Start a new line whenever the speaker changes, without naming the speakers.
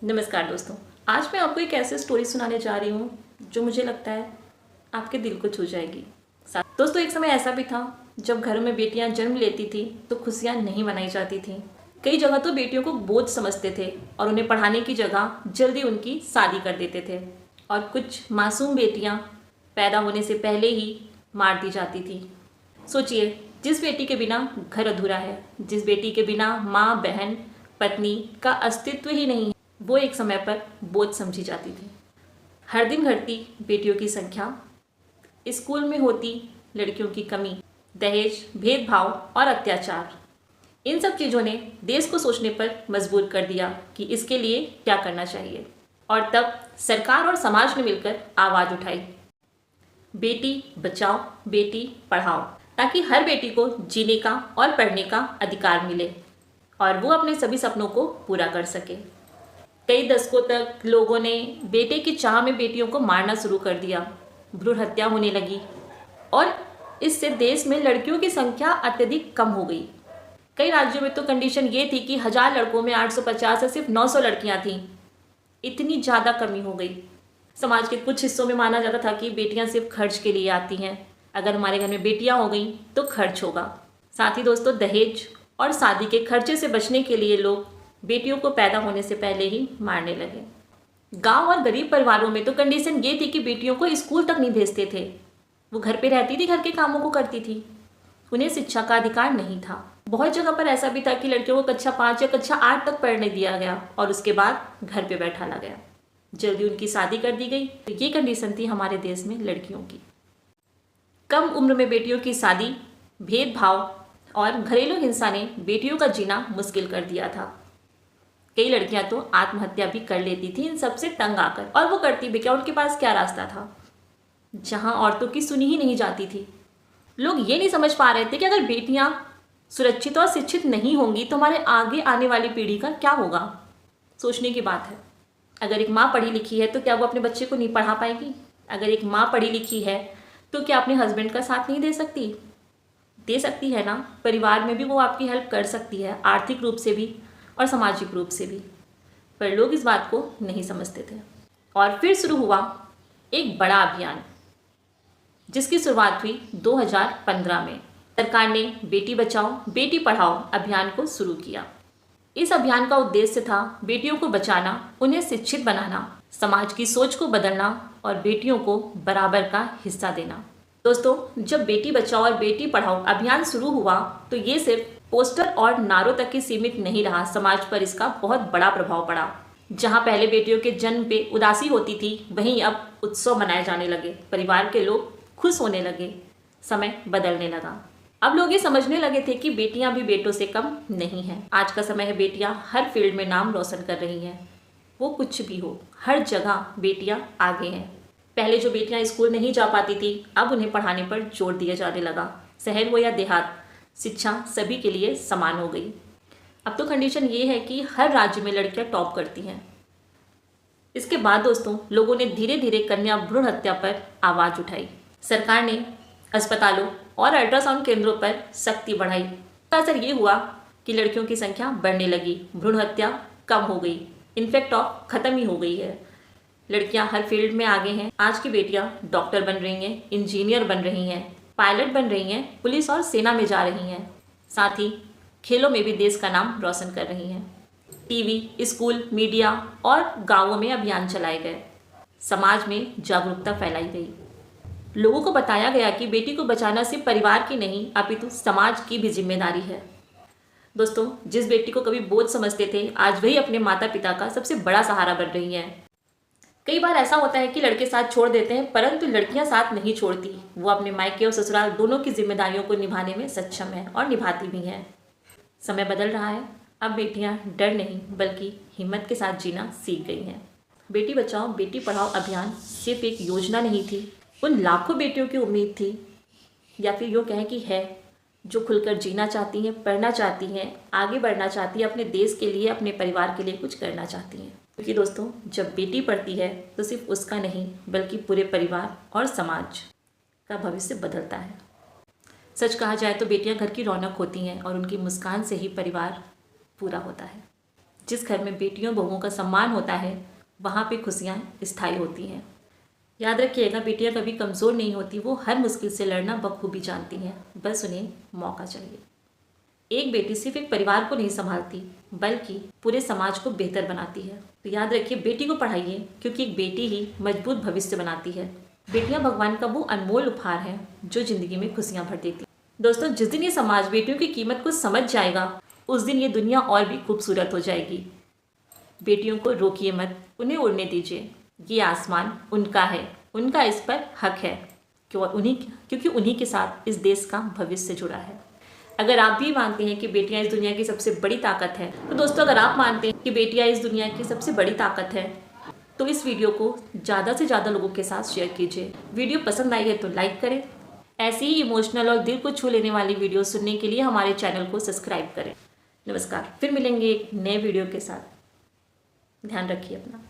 नमस्कार दोस्तों। आज मैं आपको एक ऐसी स्टोरी सुनाने जा रही हूँ जो मुझे लगता है आपके दिल को छू जाएगी। दोस्तों, एक समय ऐसा भी था जब घरों में बेटियां जन्म लेती थी तो खुशियां नहीं मनाई जाती थी। कई जगह तो बेटियों को बोझ समझते थे और उन्हें पढ़ाने की जगह जल्दी उनकी शादी कर देते थे। और कुछ मासूम बेटियां पैदा होने से पहले ही मार दी जाती थी। सोचिए, जिस बेटी के बिना घर अधूरा है, जिस बेटी के बिना माँ, बहन, पत्नी का अस्तित्व ही नहीं है, वो एक समय पर बोझ समझी जाती थी। हर दिन घटती बेटियों की संख्या, स्कूल में होती लड़कियों की कमी, दहेज, भेदभाव और अत्याचार, इन सब चीज़ों ने देश को सोचने पर मजबूर कर दिया कि इसके लिए क्या करना चाहिए। और तब सरकार और समाज ने मिलकर आवाज़ उठाई, बेटी बचाओ, बेटी पढ़ाओ, ताकि हर बेटी को जीने का और पढ़ने का अधिकार मिले और वो अपने सभी सपनों को पूरा कर सके। कई दशकों तक लोगों ने बेटे की चाह में बेटियों को मारना शुरू कर दिया। भ्रूण हत्या होने लगी और इससे देश में लड़कियों की संख्या अत्यधिक कम हो गई। कई राज्यों में तो कंडीशन ये थी कि 1000 लड़कों में 850 से सिर्फ 900 लड़कियां थीं। इतनी ज़्यादा कमी हो गई। समाज के कुछ हिस्सों में माना जाता था कि बेटियां सिर्फ खर्च के लिए आती हैं, अगर हमारे घर में बेटियां हो गई तो खर्च होगा। साथ ही दोस्तों, दहेज और शादी के खर्चे से बचने के लिए लोग बेटियों को पैदा होने से पहले ही मारने लगे। गांव और गरीब परिवारों में तो कंडीशन ये थी कि बेटियों को स्कूल तक नहीं भेजते थे। वो घर पे रहती थी, घर के कामों को करती थी, उन्हें शिक्षा का अधिकार नहीं था। बहुत जगह पर ऐसा भी था कि लड़कियों को कक्षा 5 या कक्षा 8 तक पढ़ने दिया गया और उसके बाद घर पे बैठाला गया, जल्दी उनकी शादी कर दी गई। तो ये कंडीशन थी हमारे देश में लड़कियों की। कम उम्र में बेटियों की शादी, भेदभाव और घरेलू हिंसा ने बेटियों का जीना मुश्किल कर दिया था। कई लड़कियां तो आत्महत्या भी कर लेती थी इन सबसे तंग आकर। और वो करती भी क्या, उनके पास क्या रास्ता था जहां औरतों की सुनी ही नहीं जाती थी। लोग ये नहीं समझ पा रहे थे कि अगर बेटियां सुरक्षित और शिक्षित नहीं होंगी तो हमारे आगे आने वाली पीढ़ी का क्या होगा। सोचने की बात है। अगर एक माँ पढ़ी लिखी है तो क्या वो अपने बच्चे को नहीं पढ़ा पाएगी? अगर एक माँ पढ़ी लिखी है तो क्या अपने हस्बैंड का साथ नहीं दे सकती? दे सकती है ना। परिवार में भी वो आपकी हेल्प कर सकती है, आर्थिक रूप से भी और सामाजिक रूप से भी। पर लोग इस बात को नहीं समझते थे। और फिर शुरू हुआ एक बड़ा अभियान, जिसकी शुरुआत हुई 2015 में। सरकार ने बेटी बचाओ बेटी पढ़ाओ अभियान को शुरू किया। इस अभियान का उद्देश्य था बेटियों को बचाना, उन्हें शिक्षित बनाना, समाज की सोच को बदलना और बेटियों को बराबर का हिस्सा देना। दोस्तों, जब बेटी बचाओ और बेटी पढ़ाओ अभियान शुरू हुआ तो ये सिर्फ पोस्टर और नारों तक ही सीमित नहीं रहा। समाज पर इसका बहुत बड़ा प्रभाव पड़ा। जहां पहले बेटियों के जन्म पे उदासी होती थी, वहीं अब उत्सव मनाए जाने लगे। परिवार के लोग खुश होने लगे। समय बदलने लगा। अब लोग ये समझने लगे थे कि बेटियां भी बेटों से कम नहीं हैं। आज का समय है, बेटियां हर फील्ड में नाम रोशन कर रही हैं। वो कुछ भी हो, हर जगह बेटियां आगे हैं। पहले जो बेटियां स्कूल नहीं जा पाती थी, अब उन्हें पढ़ाने पर जोर दिया जाने लगा। शहर हो या देहात, शिक्षा सभी के लिए समान हो गई। अब तो कंडीशन ये है कि हर राज्य में लड़कियां टॉप करती हैं। इसके बाद दोस्तों, लोगों ने धीरे धीरे कन्या भ्रूण हत्या पर आवाज़ उठाई। सरकार ने अस्पतालों और अल्ट्रासाउंड केंद्रों पर सख्ती बढ़ाई। इसका असर ये हुआ कि लड़कियों की संख्या बढ़ने लगी, भ्रूण हत्या कम हो गई, इनफेक्ट खत्म ही हो गई है। लड़कियां हर फील्ड में आगे हैं। आज की बेटियां डॉक्टर बन रही हैं, इंजीनियर बन रही हैं, पायलट बन रही हैं, पुलिस और सेना में जा रही हैं। साथ ही खेलों में भी देश का नाम रोशन कर रही हैं। टीवी, स्कूल, मीडिया और गांवों में अभियान चलाए गए। समाज में जागरूकता फैलाई गई। लोगों को बताया गया कि बेटी को बचाना सिर्फ परिवार की नहीं अपितु समाज की भी जिम्मेदारी है। दोस्तों, जिस बेटी को कभी बोझ समझते थे, आज वही अपने माता पिता का सबसे बड़ा सहारा बन रही है। कई बार ऐसा होता है कि लड़के साथ छोड़ देते हैं, परंतु लड़कियां साथ नहीं छोड़ती। वो अपने मायके और ससुराल दोनों की जिम्मेदारियों को निभाने में सक्षम है और निभाती भी हैं। समय बदल रहा है। अब बेटियां डर नहीं बल्कि हिम्मत के साथ जीना सीख गई हैं। बेटी बचाओ बेटी पढ़ाओ अभियान सिर्फ एक योजना नहीं थी, उन लाखों बेटियों की उम्मीद थी, या फिर यूँ कहें कि है, जो खुलकर जीना चाहती हैं, पढ़ना चाहती हैं, आगे बढ़ना चाहती हैं, अपने देश के लिए, अपने परिवार के लिए कुछ करना चाहती हैं। क्योंकि दोस्तों, जब बेटी पढ़ती है तो सिर्फ उसका नहीं बल्कि पूरे परिवार और समाज का भविष्य बदलता है। सच कहा जाए तो बेटियां घर की रौनक होती हैं और उनकी मुस्कान से ही परिवार पूरा होता है। जिस घर में बेटियों बहुओं का सम्मान होता है वहाँ पे खुशियाँ स्थायी होती हैं। याद रखिएगा, बेटियाँ कभी कमज़ोर नहीं होती, वो हर मुश्किल से लड़ना बखूबी जानती हैं, बस उन्हें मौका चाहिए। एक बेटी सिर्फ एक परिवार को नहीं संभालती बल्कि पूरे समाज को बेहतर बनाती है। तो याद रखिए, बेटी को पढ़ाइए क्योंकि एक बेटी ही मजबूत भविष्य बनाती है। बेटियां भगवान का वो अनमोल उपहार है जो जिंदगी में खुशियां भर देती है। दोस्तों, जिस दिन ये समाज बेटियों की कीमत को समझ जाएगा उस दिन ये दुनिया और भी खूबसूरत हो जाएगी। बेटियों को रोकिए मत, उन्हें उड़ने दीजिए। ये आसमान उनका है, उनका इस पर हक है क्योंकि उन्हीं के साथ इस देश का भविष्य जुड़ा है। अगर आप भी मानते हैं कि बेटियां इस दुनिया की सबसे बड़ी ताकत है, तो दोस्तों अगर आप मानते हैं कि बेटियां इस दुनिया की सबसे बड़ी ताकत है तो इस वीडियो को ज़्यादा से ज़्यादा लोगों के साथ शेयर कीजिए। वीडियो पसंद आई है तो लाइक करें। ऐसी ही इमोशनल और दिल को छू लेने वाली वीडियो सुनने के लिए हमारे चैनल को सब्सक्राइब करें। नमस्कार, फिर मिलेंगे एक नए वीडियो के साथ। ध्यान रखिए अपना।